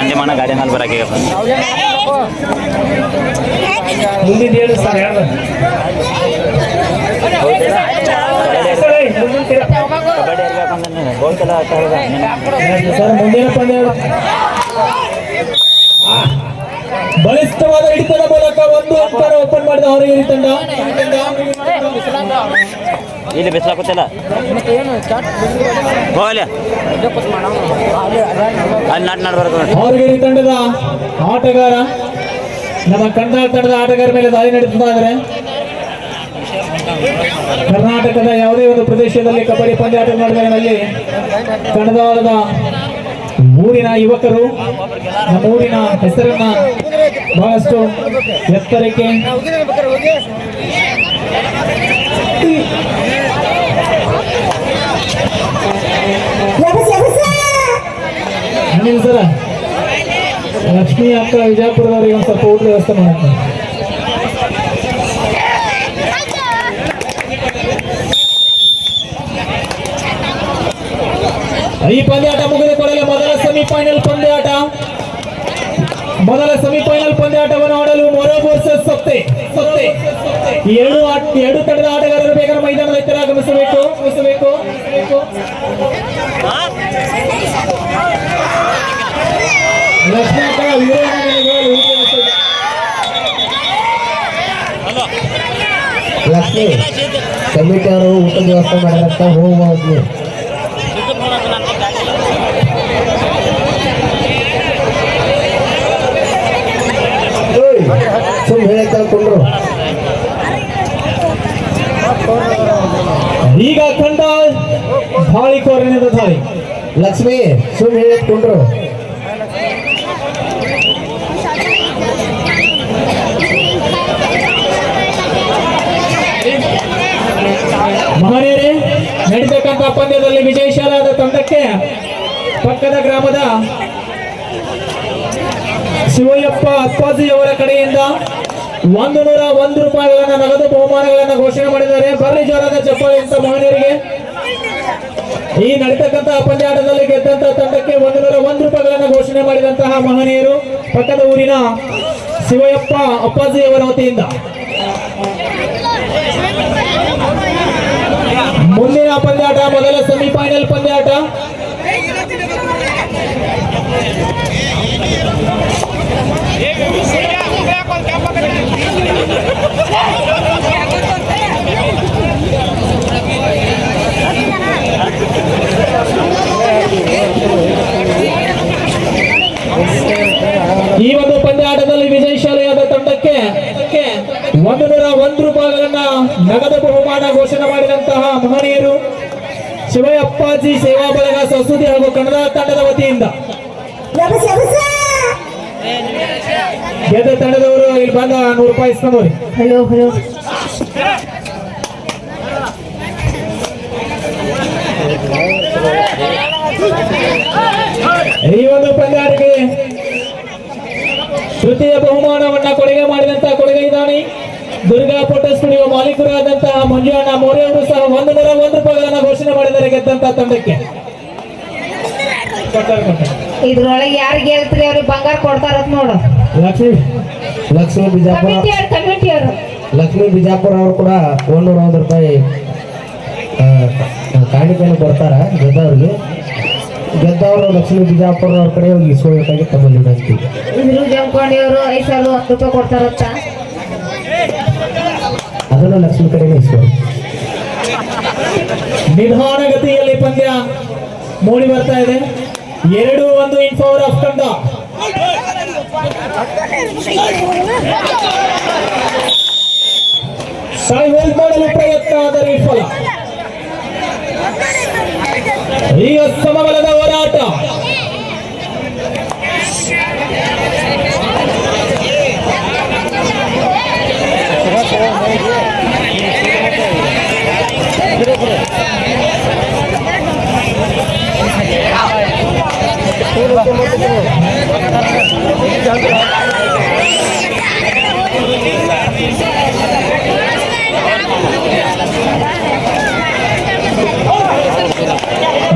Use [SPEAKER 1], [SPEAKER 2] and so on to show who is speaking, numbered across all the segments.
[SPEAKER 1] ನಿಮ್ಮ ಗಾಡಿ ಮೇಲೆ ಬರಕ್ಕೆ
[SPEAKER 2] ಮುಂದಿನ ಹೇಳಿ ಸರ್ ಯಾರು ಸರ್ ಮುಂದಿನ ಪಂದ್ಯ ಬಲಿಷ್ಠವಾದ ಹಿಡಿತದ ಮೂಲಕ ಒಂದು ಅಂಕನ ಓಪನ್ ಮಾಡಿದ ಹೊರಗಿರಿ ತಂಡ.
[SPEAKER 1] ಇಲ್ಲಿ ಬಿಸಿಲಾಗುತ್ತಿಲ್ಲ
[SPEAKER 2] ಹೊರಗಿರಿ ತಂಡದ ಆಟಗಾರ ನಮ್ಮ ಕಂದಾಳ ತಂಡದ ಆಟಗಾರ ಮೇಲೆ ದಾಳಿ ನಡೆಸುತ್ತಿದ್ದಾರೆ. ಕರ್ನಾಟಕದ ಯಾವುದೇ ಒಂದು ಪ್ರದೇಶದಲ್ಲಿ ಕಬಡ್ಡಿ ಪಂದ್ಯಾಟ ನಡೆದಲ್ಲಿ ಕಣದಾಳದ ಊರಿನ ಯುವಕರು ನಮ್ಮ ಊರಿನ ಹೆಸರನ್ನ ಬಹಳಷ್ಟು ಎತ್ತರಕ್ಕೆ ಸರ ಲಕ್ಷ್ಮೀ ಅಕ್ಕ ವಿಜಯಪುರದವರಿಗೆ ಒಂದು ಸ್ವಲ್ಪ ಊಟ ವ್ಯವಸ್ಥೆ ಮಾಡ್ತಾರೆ. ಈ ಪಂದ್ಯಾಟ ಮುಗಿದುಕೊಳ್ಳಲು ಮೊದಲ ಸೆಮಿಫೈನಲ್ ಪಂದ್ಯಾಟವನ್ನು ಆಡಲು ಮೊರೋ ವರ್ಸಸ್ ಸೊತ್ತೆ ಎರಡು ತಂಡದ ಆಟಗಾರರು ಬೇಗನೆ ಮೈದಾನದ ಎತ್ತರ ಆಗಮಿಸಬೇಕು.
[SPEAKER 3] ಲಕ್ಷ್ಮಿ ಕಮಿಟಿ ಅವರು ಊಟದ ವ್ಯವಸ್ಥೆ ಮಾಡಿದಂತ ಹೋಗ್ಬೋದು. ಸುಮ್ ಹೇಳಿ ಕಳ್ಕೊಂಡ್ರು.
[SPEAKER 2] ಈಗ ಕಂಡ ಧಾಳಿ ಕೋರಿನಿಂದ ಧಾಳಿ
[SPEAKER 3] ಲಕ್ಷ್ಮಿ ಸುಮ್ ಹೇಳಿಕೊಂಡ್ರು.
[SPEAKER 2] ಮಹನೀಯರೇ, ನಡೀತಕ್ಕಂಥ ಪಂದ್ಯದಲ್ಲಿ ವಿಜಯಶಾಲಾದ ತಂಡಕ್ಕೆ ಪಕ್ಕದ ಗ್ರಾಮದ ಶಿವಯ್ಯಪ್ಪ ಅಪ್ಪಾಜಿಯವರ ಕಡೆಯಿಂದ 101 ರೂಪಾಯಿಗಳನ್ನ ನಗದು ಬಹುಮಾನಗಳನ್ನ ಘೋಷಣೆ ಮಾಡಿದ್ದಾರೆ. ಬರ್ಲಿ ಜೋರಾದ ಚಪ್ಪಾಳೆ ಅಂತ ಮಹನೀಯರಿಗೆ. ಈ ನಡೀತಕ್ಕಂತಹ ಪಂದ್ಯಾಟದಲ್ಲಿ ಗೆದ್ದಂತಹ ತಂಡಕ್ಕೆ 101 ರೂಪಾಯಿಗಳನ್ನ ಘೋಷಣೆ ಮಾಡಿದಂತಹ ಮಹನೀಯರು ಪಕ್ಕದ ಊರಿನ ಶಿವಯ್ಯಪ್ಪ ಅಪ್ಪಾಜಿಯವರ ವತಿಯಿಂದ. ಮುಂದಿನ ಪಂದ್ಯಾಟ ಮೊದಲ ಸೆಮಿಫೈನಲ್ ಪಂದ್ಯಾಟ. ಈ ಒಂದು ಪಂದ್ಯಾಟದಲ್ಲಿ ವಿಜಯಶಾಲಿಯಾದ ತಂಡಕ್ಕೆ 101 ರೂಪಾಯಿಗಳನ್ನ ನಗದು ಬಹುಮಾನ ಘೋಷಣೆ ಮಾಡಿದಂತಹ ಮಹನೀಯರು ಶಿವಯ್ಯಪ್ಪಾಜಿ ಸೇವಾ ಬಳಗ ಸಸುದಿ ಹಾಗೂ ಕನ್ನಡ ತಂಡದ ವತಿಯಿಂದ. ಗೆದ್ದ ತಂಡದವರು ಇಲ್ಲಿ ಬಂದ 100 ರೂಪಾಯಿ ಇಸ್ಕೊಂಡ್ರಿ. ಈ ಒಂದು ಪಂದ್ಯಾಟಕ್ಕೆ ತೃತೀಯ ಬಹುಮಾನವನ್ನ ಕೊಡುಗೆ ಮಾಡಿದಂತಹ ಕೊಡುಗೆದಾನಿ ದುರ್ಗಾ ಫೋಟೋ ಸ್ಟುಡಿಯೋ ಮಾಲೀಕರಾದಂತಹ ಮಂಜುಅಣ್ಣ ಮೋರೆ ಅವರು ಸಹ 101 ರೂಪಾಯಿಗಳನ್ನ ಘೋಷಣೆ ಮಾಡಿದ್ದಾರೆ ಗೆದ್ದಂತಹ ತಂಡಕ್ಕೆ.
[SPEAKER 4] ಇದ್ರೊಳಗೆ ಯಾರು ಗೆಲ್ತ್ರಿ ಅವ್ರಿಗೆ ಬಂಗಾರ ಕೊಡ್ತಾರಂತ ನೋಡು.
[SPEAKER 3] ಲಕ್ಷ್ಮೀ ಬಿಜಾಪುರ ಅವರು ಕೂಡ 101 ರೂಪಾಯಿ ಕಾಣಿಕೆಯನ್ನು ಕೊಡ್ತಾರ ಗೆದ್ದವ್ರಿಗೆ. ಗೆದ್ದವರು ಲಕ್ಷ್ಮೀ ಬಿಜಾಪುರ ಅವ್ರ ಕಡೆ ಹೋಗಿ ಇಸ್ಕೊಳ್ಬೇಕಾಗಿ ತಮ್ಮಲ್ಲಿ ವಿನಂತಿ.
[SPEAKER 4] ಇದ್ರು ಜಂಕೊಂಡಿಯವರು 5 ಸಲ 1 ರೂಪಾಯಿ ಕೊಡ್ತಾರಂತ
[SPEAKER 3] ಅದನ್ನು ಲಕ್ಷ್ಮಿ ಕಡೆಗೆ ಇಸ್ಕೊಳ್ಳಿ.
[SPEAKER 2] ನಿಧಾನಗತಿಯಲ್ಲಿ ಪಂದ್ಯ ಮೂಡಿ ಬರ್ತಾ ಇದೆ. 2-1 ಇನ್ ಫೇವರ್ ಆಫ್ ಕಂಡ. ಸಾಯ್ವೆಲ್ ಮಾಡಲು ಪ್ರಯತ್ನ ಆದರೆ ವಿಫಲ. ಈಗ ಸಮಬಲದ ಹೋರಾಟ.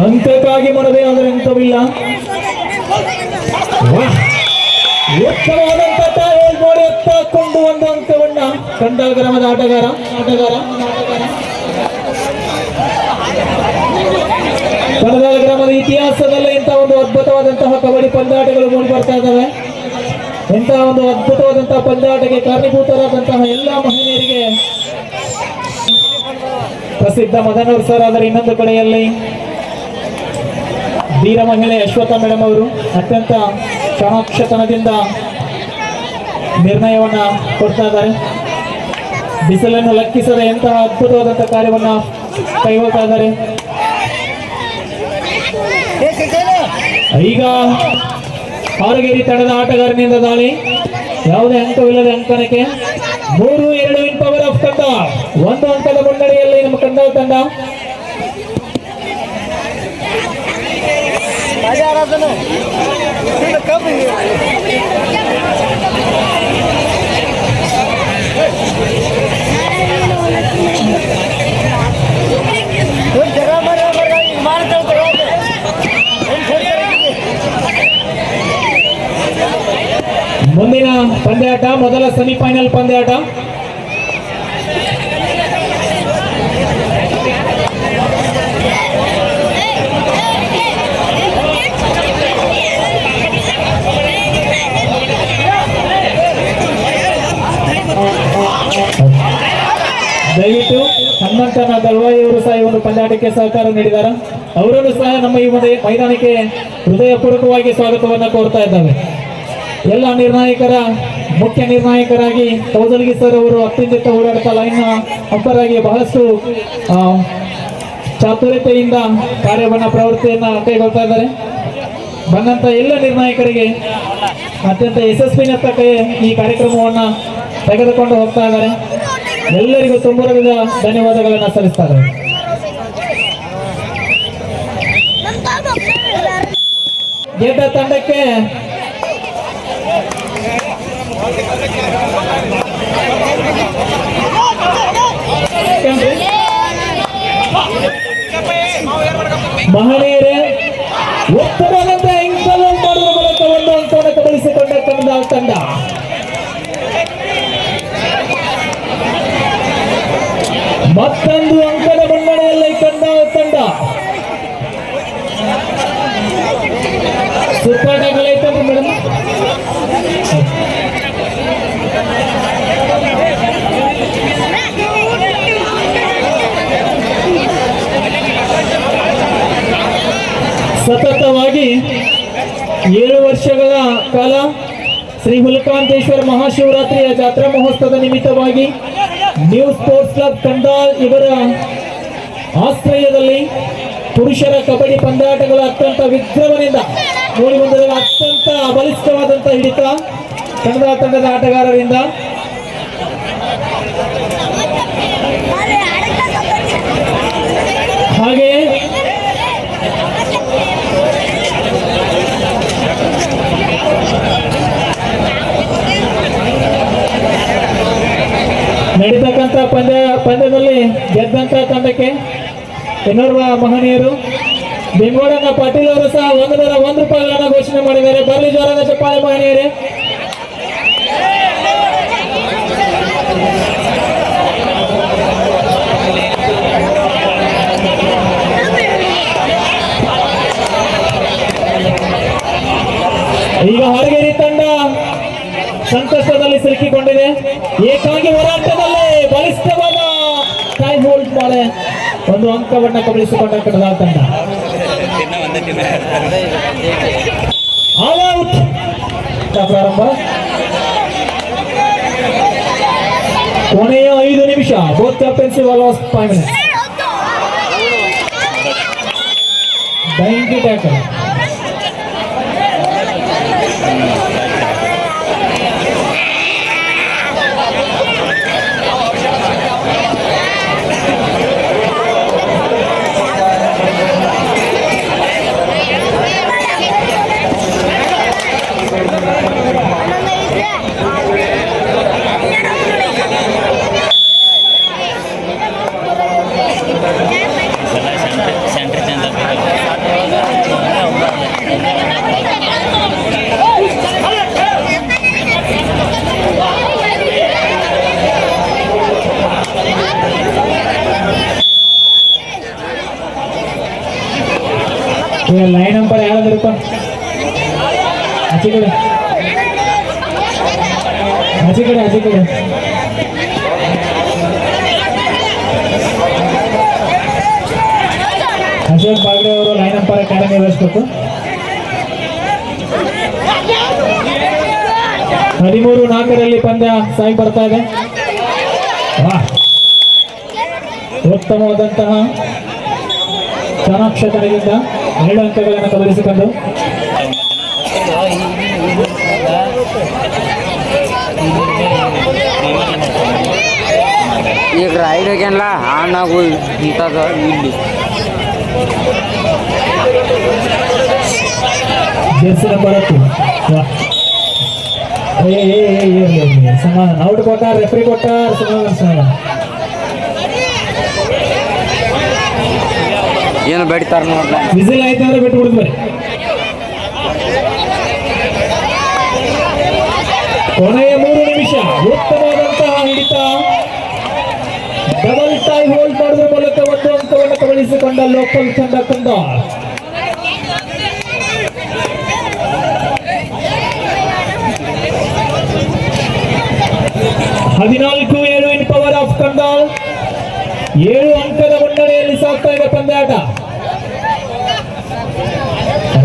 [SPEAKER 2] ಅಂತ್ಯಕ್ಕಾಗಿ ಮನವೇ ಆದರೆ ಅಂಕವಿಲ್ಲ. ವಾಹ್! ಉತ್ತಮವಾದಂತ ಟಾವೆಲ್ ಗೋಡೆ ಎತ್ತಾಕೊಂಡು ಒಂದು ಅಂಕವನ್ನ ಕಂಡಾಲ್ ಗ್ರಾಮದ ಆಟಗಾರ ಕಂಡಾಲ್ ಗ್ರಾಮದ ಇತಿಹಾಸದಲ್ಲೇ ಇಂತಹ ಒಂದು ಅದ್ಭುತವಾದಂತಹ ಕಬಡ್ಡಿ ಪಂದ್ಯಾಟಗಳು ಮೂಡಿ ಬರ್ತಾ ಇದ್ದಾವೆ. ಇಂತಹ ಒಂದು ಅದ್ಭುತವಾದಂತಹ ಪಂದ್ಯಾಟಕ್ಕೆ ಕಾರಣೀಭೂತರಾದಂತಹ ಎಲ್ಲಾ ಮಹಿಳೆಯರಿಗೆ ಪ್ರಸಿದ್ಧ ಮದನೂರ್ ಸರ್. ಆದರೆ ಇನ್ನೊಂದು ಕಡೆಯಲ್ಲಿ ವೀರ ಮಹಿಳೆ ಅಶ್ವಥ ಮೇಡಮ್ ಅವರು ಅತ್ಯಂತ ಚಾಣಾಕ್ಷತನದಿಂದ ನಿರ್ಣಯವನ್ನ ಕೊಡ್ತಾ ಇದ್ದಾರೆ. ಬಿಸಿಲನ್ನು ಲೆಕ್ಕಿಸದೆ ಎಂತಹ ಅದ್ಭುತವಾದಂತಹ ಕಾರ್ಯವನ್ನ ಕೈಗೊಳ್ತಾ ಇದ್ದಾರೆ. ಈಗ ಹಾರಗೇರಿ ತಂಡದ ಆಟಗಾರನಿಂದ ದಾಳಿ, ಯಾವುದೇ ಅಂಕವಿಲ್ಲದೆ ಅಂಕನಕ್ಕೆ 3-2 ಇನ್ ಪವರ್ ಆಫ್ ತಂಡ. ಒಂದು ಅಂಕದ ಮುನ್ನಡೆಯಲ್ಲಿ ನಮ್ಮ ಕಂಡಾಲ್ ತಂಡ. ಮುಂದಿನ ಪಂದ್ಯಾಟ ಮೊದಲ ಸೆಮಿಫೈನಲ್ ಪಂದ್ಯಾಟ. ದಯವಿಟ್ಟು ಹನುಮಂತನ ದಳ್ವಾಯಿ ಅವರು ಸಹ ಈ ಒಂದು ಪಂದ್ಯಾಟಕ್ಕೆ ಸಹಕಾರ ನೀಡಿದ್ದಾರೆ. ಅವರನ್ನು ಸಹ ನಮ್ಮ ಈ ಮೈದಾನಕ್ಕೆ ಹೃದಯಪೂರ್ವಕವಾಗಿ ಸ್ವಾಗತವನ್ನು ಕೋರ್ತಾ ಇದ್ದಾವೆ. ಎಲ್ಲ ನಿರ್ಣಾಯಕರ ಮುಖ್ಯ ನಿರ್ಣಾಯಕರಾಗಿ ಕೌದಲ್ಗಿ ಸರ್ ಅವರು ಅತ್ಯಂತ ಓಡಾಡ್ತ ಲೈನ್ ಅಂಪರ್ ಆಗಿ ಬಹಳಷ್ಟು ಚಾತುರ್ಯತೆಯಿಂದ ಕಾರ್ಯವನ್ನು ಪ್ರವೃತ್ತಿಯನ್ನ ಕೈಗೊಳ್ತಾ ಇದ್ದಾರೆ. ಬಂದಂತ ಎಲ್ಲ ನಿರ್ಣಾಯಕರಿಗೆ ಅತ್ಯಂತ ಯಶಸ್ವಿನತ್ತ ಈ ಕಾರ್ಯಕ್ರಮವನ್ನ ತೆಗೆದುಕೊಂಡು ಹೋಗ್ತಾ ಇದ್ದಾರೆ. ಎಲ್ಲರಿಗೂ ತುಂಬುರದ ಧನ್ಯವಾದಗಳನ್ನು ಸಲ್ಲಿಸ್ತಾರೆ. ಗೆದ್ದ ತಂಡಕ್ಕೆ ಮಹಿಳೆಯರೇ ಉತ್ತಮವಾದಂತ ಎಂಕಲ್ ಮಾಡುವ ಮೂಲಕ ಒಂದು ಅಂಕವನ್ನು ಕಬಳಿಸಿಕೊಂಡ ಕಂಡಾಲ್ ತಂಡ. ಮತ್ತೊಂದು ಅಂಕದ ಮುನ್ನಡೆಯಲ್ಲಿ ಕಂಡಾಲ್ ತಂಡ. ಸುತ್ತಾಟಗಳೈತೆ ಮೇಡಮ್. ಸತತವಾಗಿ 7 ವರ್ಷಗಳ ಕಾಲ ಶ್ರೀ ಹುಲಕಾಂತೇಶ್ವರ ಮಹಾಶಿವರಾತ್ರಿಯ ಜಾತ್ರಾ ಮಹೋತ್ಸವದ ನಿಮಿತ್ತವಾಗಿ ನ್ಯೂ ಸ್ಪೋರ್ಟ್ಸ್ ಕ್ಲಬ್ ಕಂಡಾಲ್ ಇವರ ಆಶ್ರಯದಲ್ಲಿ ಪುರುಷರ ಕಬಡ್ಡಿ ಪಂದ್ಯಾಟಗಳ ಅತ್ಯಂತ ವಿಜೃಂಭಣೆಯಿಂದ ಮೂಡಿ ಬಂದ ಅತ್ಯಂತ ಬಲಿಷ್ಠವಾದಂಥ ಹಿಡಿತ ಕಂಡಾಲ್ ತಂಡದ ಆಟಗಾರರಿಂದ. ಹಾಗೆಯೇ ನಡೀತಕ್ಕಂಥ ಪಂದ್ಯದಲ್ಲಿ ಗೆದ್ದಂತ ತಂಡಕ್ಕೆ ಇನ್ನೋರ್ವ ಮಹನೀಯರು ಬೆಂಗೋಡನ ಪಾಟೀಲ್ ಅವರು ಸಹ 101 ರೂಪಾಯಿಗಳನ್ನು ಘೋಷಣೆ ಮಾಡಿದ್ದಾರೆ. ಬರ್ಲಿ ಜೋರಾದ ಚಪ್ಪಾಳೆ ಮಹನೀಯರೇ. ಈಗ ಹಾರಗೇರಿ ತಂಡ ಸಂಕಷ್ಟದಲ್ಲಿ ಸಿಲುಕಿಕೊಂಡಿದೆ. ಏಕಾಂಗಿ ಹೋರಾಟದಲ್ಲಿ ಬಲಿಷ್ಠವಾದ ಟೈ ಹೋಲ್ಡ್ ಮಾಡಿ ಒಂದು ಅಂಕವನ್ನ ಕಬಳಿಸಿಕೊಂಡ ಕಂಡಾಲ್ ತಂಡ. ಆಲ್ ಔಟ್ ಪ್ರಾರಂಭ. ಕೊನೆಯ 5 ನಿಮಿಷ. Both captains last 5 minutes. ಬ್ಯಾಂಕಿ ಟ್ಯಾಕಲ್.
[SPEAKER 1] ಸೆಂಟ್ರ್ ಚಂದ
[SPEAKER 2] ಆಚೆ ಕಡೆ ಆಚೆ ಕಡೆ ಆಚೆ ಕಡೆ ಅಶೋಕ್ ಬಾಗ್ಡೆ ಅವರು ಲೈನ್ ಅಂಪೈರ್ ಕಾರ್ಯನಿರ್ವಹಿಸಬೇಕು. 13-4 ಪಂದ್ಯ ಸಾಗಿ ಬರ್ತಾ ಇದೆ. ಉತ್ತಮವಾದಂತಹ ಚಾಣಾಕ್ಷತನದಿಂದ 2 ಅಂಕಗಳನ್ನು ಕಬಳಿಸಿಕೊಂಡು
[SPEAKER 5] ಈಗ ರೈಡ್ ಹೋಗ್ಯಾನಲ್ಲ ಹಣ್ಣಾಗು ಇಂಥದ್ದು ಇಲ್ಲಿ
[SPEAKER 2] ಜೆರ್ಸಿ ನಂಬರ್ 10 ಸಮಾಧಾನ ಔಟ್ ಕೊಟ್ಟಾರ, ರೆಫ್ರಿ ಕೊಟ್ಟಾರ, ಸಮಾಧಾನ.
[SPEAKER 5] ಏನು ಬೆಡಿತಾರ ನೋಡ್ಲ
[SPEAKER 2] ವಿಸಿಲ್ ಆಯ್ತು ಅಂದ್ರೆ ಬಿಟ್ಟು ಬಿಡುದು ಬರೀ. ಕೊನೆಯ 3 ನಿಮಿಷ ಉತ್ತಮವಾದಂತಹ ಹಿಡಿತ. ಡಬಲ್ ಟೈ ಹೋಲ್ಡ್ ಮಾಡುವ ಮೂಲಕ 1 ಅಂಕವನ್ನು ಕಬಳಿಸಿಕೊಂಡ ಲೋಕಲ್ ತಂಡ ಕುಂದಾರ್. ಹದಿನಾಲ್ಕು 7 ಇನ್ ಪವರ್ ಆಫ್ ಕಂದಾಲ್. 7 ಅಂಕದ ಮುನ್ನಡೆಯಲ್ಲಿ ಸಾಗ್ತಾ ಇದೆ ಪಂದ್ಯಾಟ.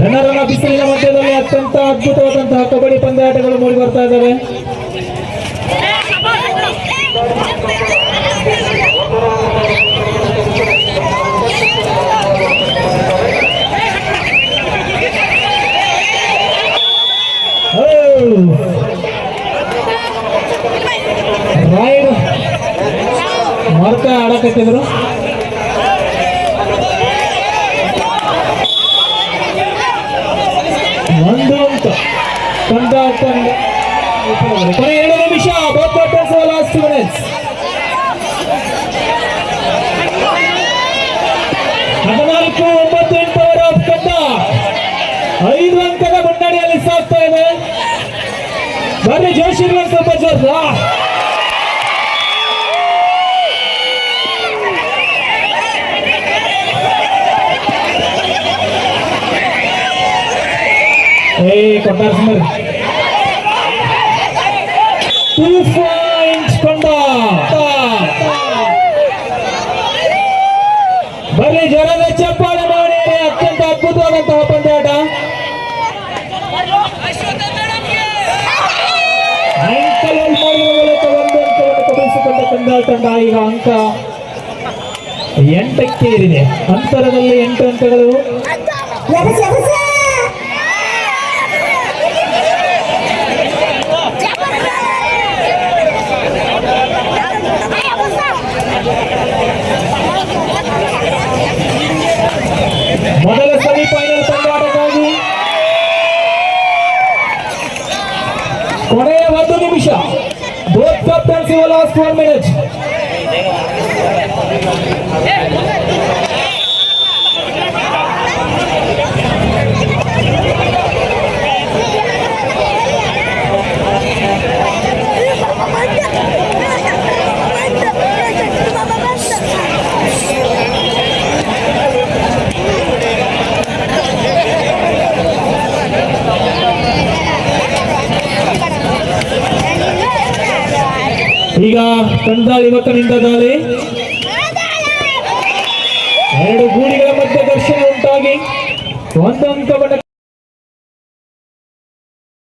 [SPEAKER 2] ರಣರಣ ಬಿಸಿಲಿನ ಮಧ್ಯದಲ್ಲಿ ಅತ್ಯಂತ ಅದ್ಭುತವಾದಂತಹ ಕಬಡ್ಡಿ ಪಂದ್ಯಾಟಗಳು ಮೂಡಿ ಬರ್ತಾ ಇದ್ದಾವೆ. ರೈಡ್ ಮರ್ಕ ಆಡಕತ್ತಿದ್ರು. ಒಂದು ಅಂಕ ಕಂದಾಟ. ಕೊನೆ 2 ನಿಮಿಷ. Last minutes. 14-9 in favour of ಕಂದಾರ್. 5 ಅಂಕದ ಮುನ್ನಡೆಯಲ್ಲಿ ಸಾಗ್ತಾ ಇದೆ. ಬರ್ರಿ ಜೋಶಿಗಳು ಸ್ವಲ್ಪ ಜೋರ. ಕೊಟ್ಟಾರ ಸುಮಾರು 2 ಪಾಯಿಂಟ್ಸ್ ಬರ್ಲಿ ಜರದ ಚಪ್ಪಾಳೆ ಮಾಡಿ. ಅತ್ಯಂತ ಅದ್ಭುತವಾದಂತಹ ಪಂದ್ಯಾಟ. ಆಂಕಲ್ ಹೋಲ್ಡ್ ಮಾಡುವ ಮೂಲಕ 1 ಅಂಕವನ್ನು ಕಬಳಿಸಿಕೊಂಡ ಕಂದಾಲ್ ತಂಡ ಈಗ ಅಂಕ 8ಕ್ಕೆ ಏರಿದೆ. ಅಂತರದಲ್ಲಿ 8 ಅಂಕಗಳು. ಮೊದಲ ಸೆಮಿಫೈನಲ್ ಪಂದ್ಯಾಟಕ್ಕಾಗಿ ಕೊನೆಯ 1 ನಿಮಿಷ. Both captains last 1 minute. ಈಗ ಕಂದಾಲ್ ಯುವಕನಿಂದ ದಾಳಿ. 2 ಗೂಡಿಗಳ ಮಧ್ಯೆ ಘರ್ಷಣೆ ಉಂಟಾಗಿ 1 ಅಂಕವನ್ನು